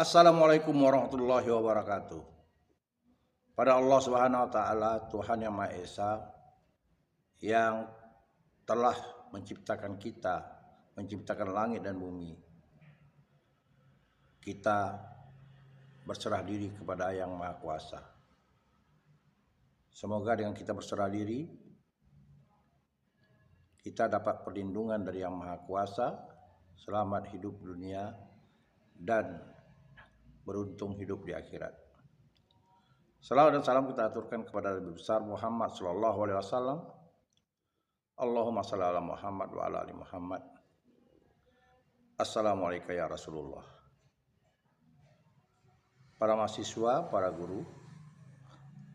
Assalamualaikum warahmatullahi wabarakatuh. Pada Allah Subhanahu wa taala, Tuhan yang Maha Esa, yang telah menciptakan kita, menciptakan langit dan bumi. Kita berserah diri kepada Yang Maha Kuasa. Semoga dengan kita berserah diri, kita dapat perlindungan dari Yang Maha Kuasa, selamat hidup dunia, dan beruntung hidup di akhirat. Salawat dan salam kita aturkan kepada Nabi besar Muhammad sallallahu alaihi wasallam. Allahumma shalli ala Muhammad wa ala ali Muhammad. Assalamualaikum ya Rasulullah. Para mahasiswa, para guru,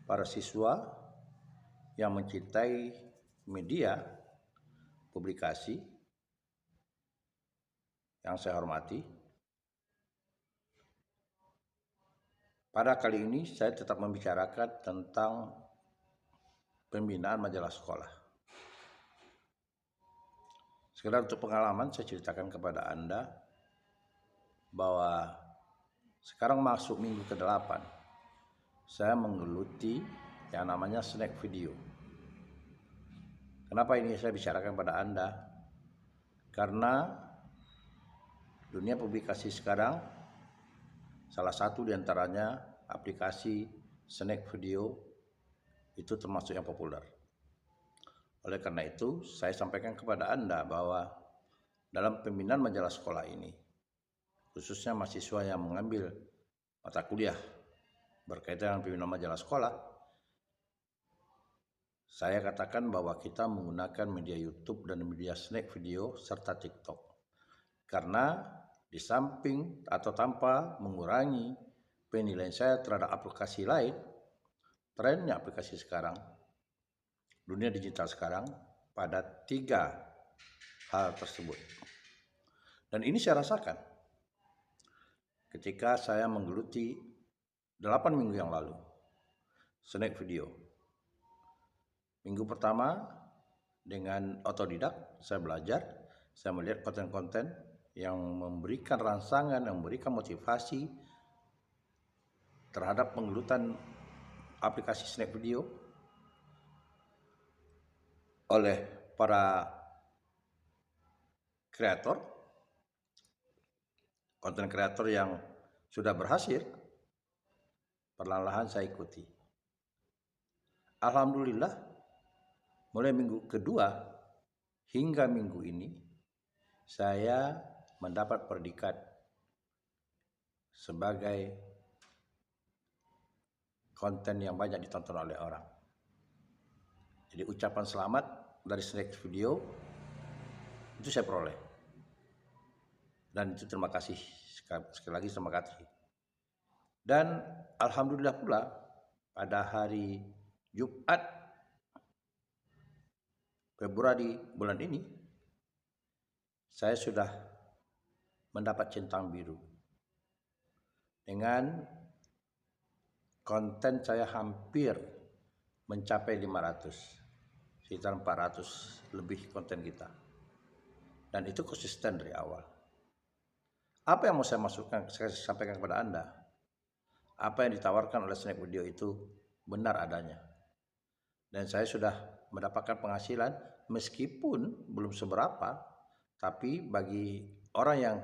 para siswa yang mencintai media publikasi yang saya hormati, pada kali ini saya tetap membicarakan tentang pembinaan majalah sekolah. Sekedar untuk pengalaman, saya ceritakan kepada Anda bahwa sekarang masuk minggu ke-8, saya menggeluti yang namanya snack video. Kenapa ini saya bicarakan pada Anda? Karena dunia publikasi sekarang, salah satu diantaranya aplikasi snack video itu termasuk yang populer. Oleh karena itu, saya sampaikan kepada Anda bahwa dalam pembinaan majalah sekolah ini, khususnya mahasiswa yang mengambil mata kuliah berkaitan dengan pembinaan majalah sekolah, saya katakan bahwa kita menggunakan media YouTube dan media snack video serta TikTok. Karena di samping atau tanpa mengurangi penilaian saya terhadap aplikasi lain, trennya aplikasi sekarang, dunia digital sekarang, pada 3 hal tersebut. Dan ini saya rasakan ketika saya menggeluti 8 minggu yang lalu snack video. Minggu pertama dengan otodidak saya belajar, saya melihat konten-konten yang memberikan rangsangan, yang memberikan motivasi terhadap penggelutan aplikasi snack video oleh para kreator, konten kreator yang sudah berhasil. Perlahan-lahan saya ikuti. Alhamdulillah, mulai minggu kedua hingga minggu ini, saya mendapat predikat sebagai konten yang banyak ditonton oleh orang. Jadi ucapan selamat dari snack video itu saya peroleh. Dan itu terima kasih, sekali lagi terima kasih. Dan alhamdulillah pula pada hari Jumat Februari bulan ini, saya sudah mendapat centang biru. Dengan konten saya hampir mencapai 500, sekitar 400 lebih konten kita. Dan itu konsisten dari awal. Apa yang mau saya sampaikan kepada Anda? Apa yang ditawarkan oleh snack video itu benar adanya. Dan saya sudah mendapatkan penghasilan meskipun belum seberapa, tapi bagi orang yang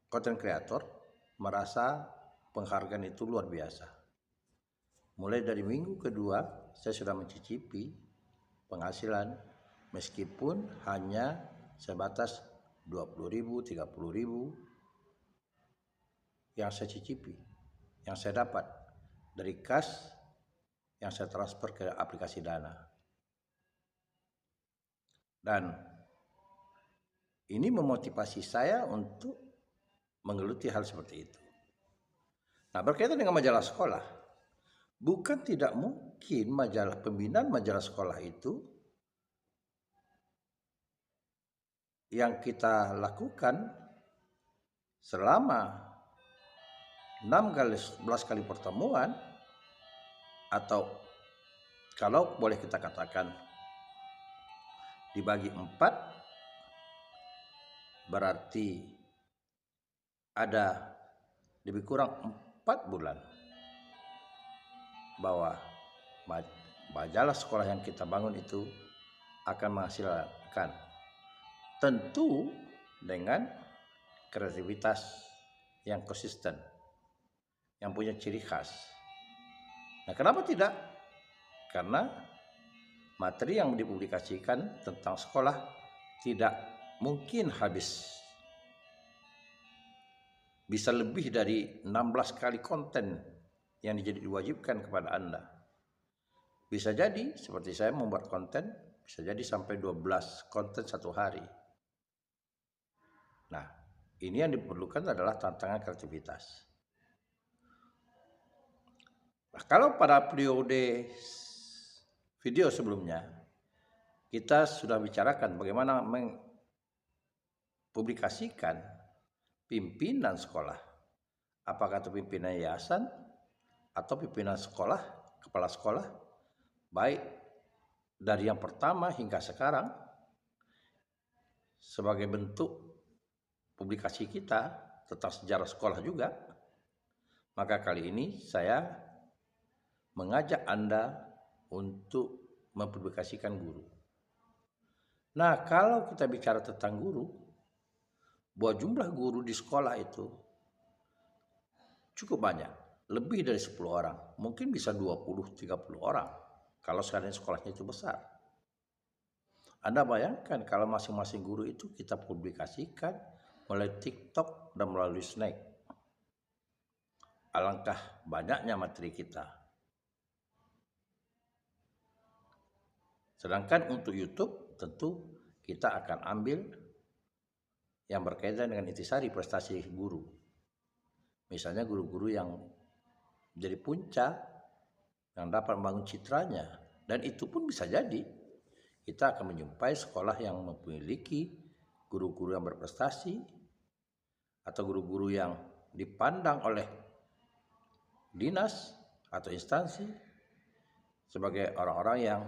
konten kreator merasa penghargaan itu luar biasa. Mulai dari minggu kedua saya sudah mencicipi penghasilan meskipun hanya sebatas 20.000, 30.000 yang saya cicipi, yang saya dapat dari kas yang saya transfer ke aplikasi Dana. Dan ini memotivasi saya untuk menggeluti hal seperti itu. Nah, berkaitan dengan majalah sekolah, bukan tidak mungkin pembinaan majalah sekolah itu yang kita lakukan selama 11 kali pertemuan, atau kalau boleh kita katakan dibagi 4, berarti ada lebih kurang 4 bulan bahwa majalah sekolah yang kita bangun itu akan menghasilkan, tentu dengan kreativitas yang konsisten, yang punya ciri khas. Nah, kenapa tidak? Karena materi yang dipublikasikan tentang sekolah tidak mungkin habis. Bisa lebih dari 16 kali konten yang diwajibkan kepada Anda. Bisa jadi seperti saya membuat konten, bisa jadi sampai 12 konten satu hari. Nah, ini yang diperlukan adalah tantangan kreativitas. Nah, kalau pada periode video sebelumnya, kita sudah bicarakan bagaimana mempublikasikan pimpinan sekolah, apakah itu pimpinan yayasan atau pimpinan sekolah, kepala sekolah, baik dari yang pertama hingga sekarang, sebagai bentuk publikasi kita tentang sejarah sekolah juga. Maka kali ini saya mengajak Anda untuk mempublikasikan guru. Nah, kalau kita bicara tentang guru, bahwa jumlah guru di sekolah itu cukup banyak, lebih dari 10 orang, mungkin bisa 20-30 orang kalau sekarang sekolahnya itu besar. Anda bayangkan kalau masing-masing guru itu kita publikasikan melalui TikTok dan melalui Snack. Alangkah banyaknya materi kita. Sedangkan untuk YouTube tentu kita akan ambil yang berkaitan dengan intisari prestasi guru. Misalnya guru-guru yang jadi puncak, yang dapat membangun citranya. Dan itu pun bisa jadi kita akan menjumpai sekolah yang memiliki guru-guru yang berprestasi, atau guru-guru yang dipandang oleh dinas atau instansi sebagai orang-orang yang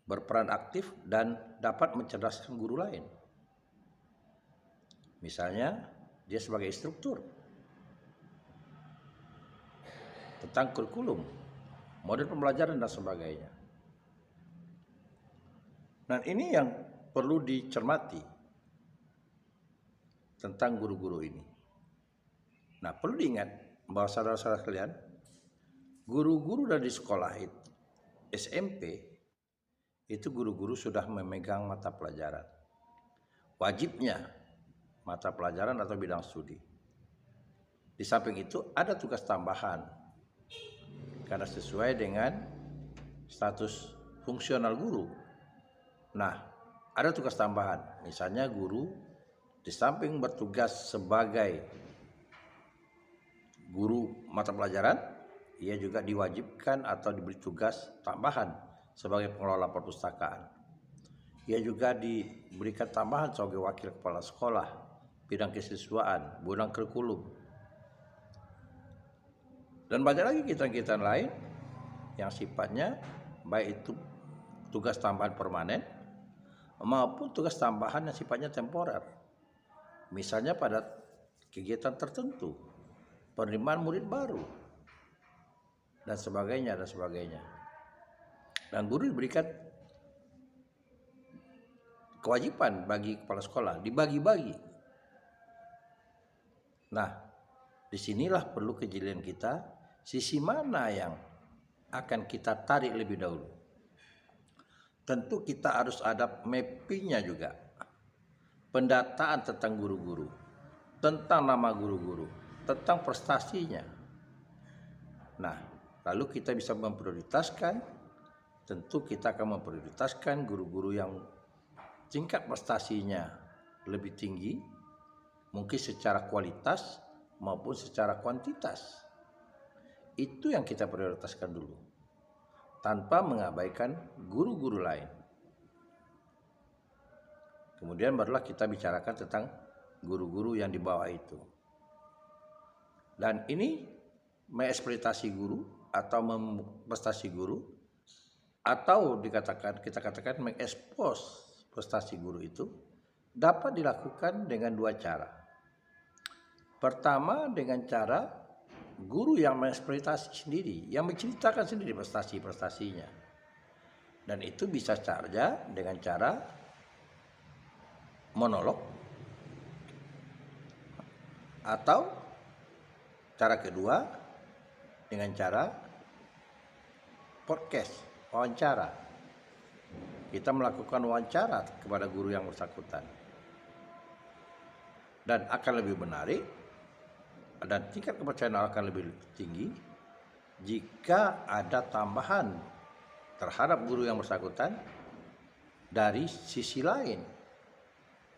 berperan aktif dan dapat mencerdaskan guru lain. Misalnya dia sebagai instruktur tentang kurikulum, model pembelajaran dan sebagainya. Dan ini yang perlu dicermati tentang guru-guru ini. Nah, perlu diingat bahwa saudara-saudara sekalian, guru-guru dari sekolah itu, SMP, itu guru-guru sudah memegang mata pelajaran. Wajibnya mata pelajaran atau bidang studi. Di samping itu ada tugas tambahan karena sesuai dengan status fungsional guru. Nah, ada tugas tambahan. Misalnya guru di samping bertugas sebagai guru mata pelajaran, ia juga diwajibkan atau diberi tugas tambahan sebagai pengelola perpustakaan. Ia juga diberikan tambahan sebagai wakil kepala sekolah, bidang kesiswaan, bidang kurikulum. Dan banyak lagi kegiatan-kegiatan lain yang sifatnya baik itu tugas tambahan permanen maupun tugas tambahan yang sifatnya temporer. Misalnya pada kegiatan tertentu, penerimaan murid baru, dan sebagainya, dan sebagainya. Dan guru diberikan kewajiban bagi kepala sekolah, dibagi-bagi. Nah, disinilah perlu kejelian kita, sisi mana yang akan kita tarik lebih dahulu. Tentu kita harus ada mappingnya juga, pendataan tentang guru-guru, tentang nama guru-guru, tentang prestasinya. Nah, lalu kita bisa memprioritaskan, tentu kita akan memprioritaskan guru-guru yang tingkat prestasinya lebih tinggi, mungkin secara kualitas maupun secara kuantitas. Itu yang kita prioritaskan dulu, tanpa mengabaikan guru-guru lain. Kemudian barulah kita bicarakan tentang guru-guru yang di bawah itu. Dan ini mengeksploitasi guru atau memprestasi guru, atau kita katakan mengekspos prestasi guru itu dapat dilakukan dengan dua cara. Pertama dengan cara guru yang mengeksploitasi sendiri, yang menceritakan sendiri prestasi-prestasinya. Dan itu bisa saja dengan cara monolog, atau cara kedua dengan cara podcast, wawancara. Kita melakukan wawancara kepada guru yang bersangkutan. Dan akan lebih menarik dan tingkat kepercayaan akan lebih tinggi jika ada tambahan terhadap guru yang bersangkutan dari sisi lain,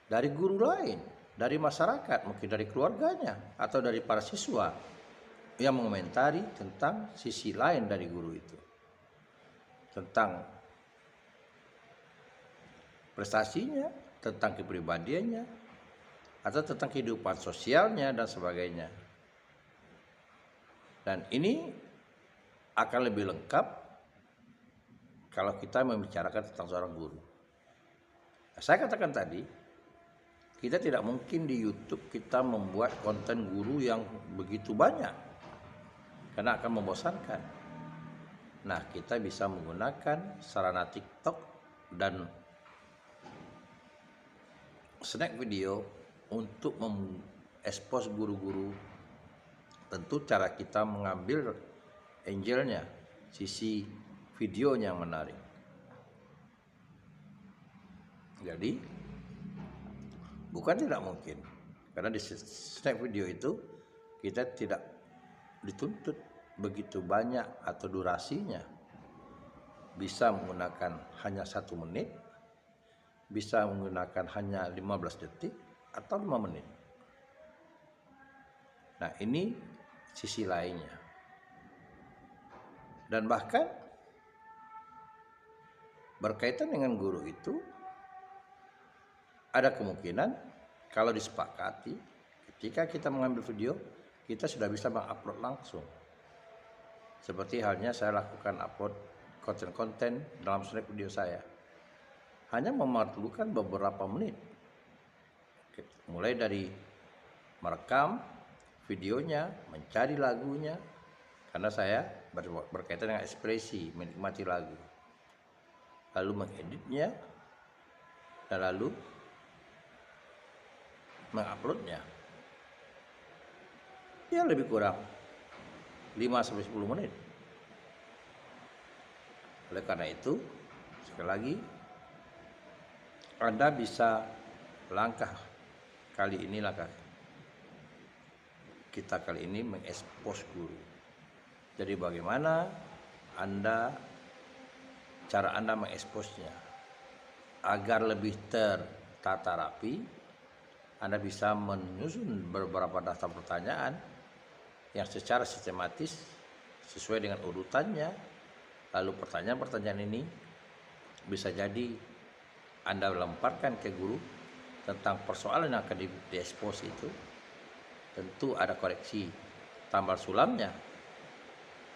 dari guru lain, dari masyarakat, mungkin dari keluarganya atau dari para siswa yang mengomentari tentang sisi lain dari guru itu, tentang prestasinya, tentang kepribadiannya, atau tentang kehidupan sosialnya dan sebagainya. Dan ini akan lebih lengkap kalau kita membicarakan tentang seorang guru. Saya katakan tadi, kita tidak mungkin di YouTube kita membuat konten guru yang begitu banyak, karena akan membosankan. Nah, kita bisa menggunakan sarana TikTok dan snack video untuk mengekspos guru-guru. Tentu cara kita mengambil angle-nya, sisi videonya yang menarik. Jadi bukan tidak mungkin, karena di snack video itu kita tidak dituntut begitu banyak atau durasinya. Bisa menggunakan hanya 1 menit, bisa menggunakan hanya 15 detik atau 5 menit. Nah, ini sisi lainnya. Dan bahkan berkaitan dengan guru itu, ada kemungkinan kalau disepakati ketika kita mengambil video, kita sudah bisa mengupload langsung. Seperti halnya saya lakukan upload konten-konten dalam snack video saya. Hanya memerlukan beberapa menit. Mulai dari merekam videonya, mencari lagunya, karena saya berkaitan dengan ekspresi, menikmati lagu. Lalu mengeditnya, dan lalu menguploadnya. Ya lebih kurang 5-10 menit. Oleh karena itu, sekali lagi, Anda bisa langkah kita kali ini mengekspos guru. Jadi bagaimana cara Anda mengeksposnya agar lebih tertata rapi. Anda bisa menyusun beberapa daftar pertanyaan yang secara sistematis sesuai dengan urutannya. Lalu pertanyaan-pertanyaan ini bisa jadi Anda lemparkan ke guru tentang persoalan yang akan diekspos itu. Tentu ada koreksi tambal sulamnya.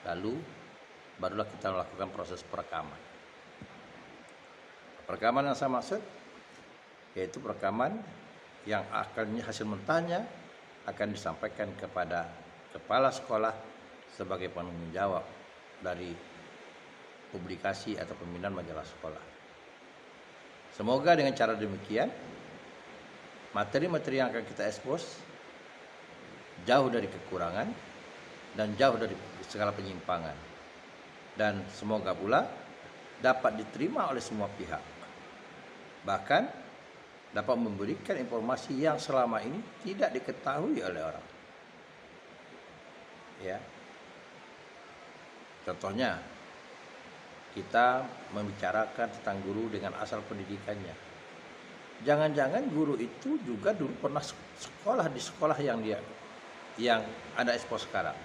Lalu barulah kita melakukan proses perekaman. Perekaman yang saya maksud yaitu perekaman yang akan hasil mentahnya akan disampaikan kepada kepala sekolah sebagai penanggung jawab dari publikasi atau pembinaan majalah sekolah. Semoga dengan cara demikian materi-materi yang akan kita ekspos jauh dari kekurangan dan jauh dari segala penyimpangan, dan semoga pula dapat diterima oleh semua pihak, bahkan dapat memberikan informasi yang selama ini tidak diketahui oleh orang. Ya, contohnya kita membicarakan tentang guru dengan asal pendidikannya. Jangan-jangan guru itu juga dulu pernah sekolah di sekolah yang ada ekspos sekarang,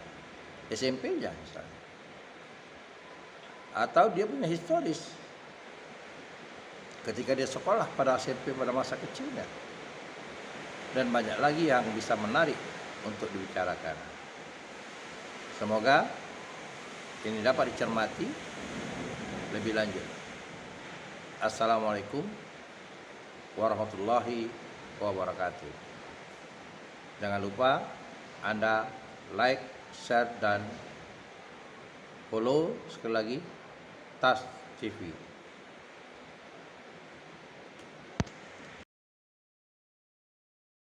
SMP aja misalnya, atau dia punya historis ketika dia sekolah pada SMP pada masa kecilnya, dan banyak lagi yang bisa menarik untuk dibicarakan. Semoga ini dapat dicermati lebih lanjut. Assalamualaikum warahmatullahi wabarakatuh. Jangan lupa Anda like, share, dan follow sekali lagi TAS TV.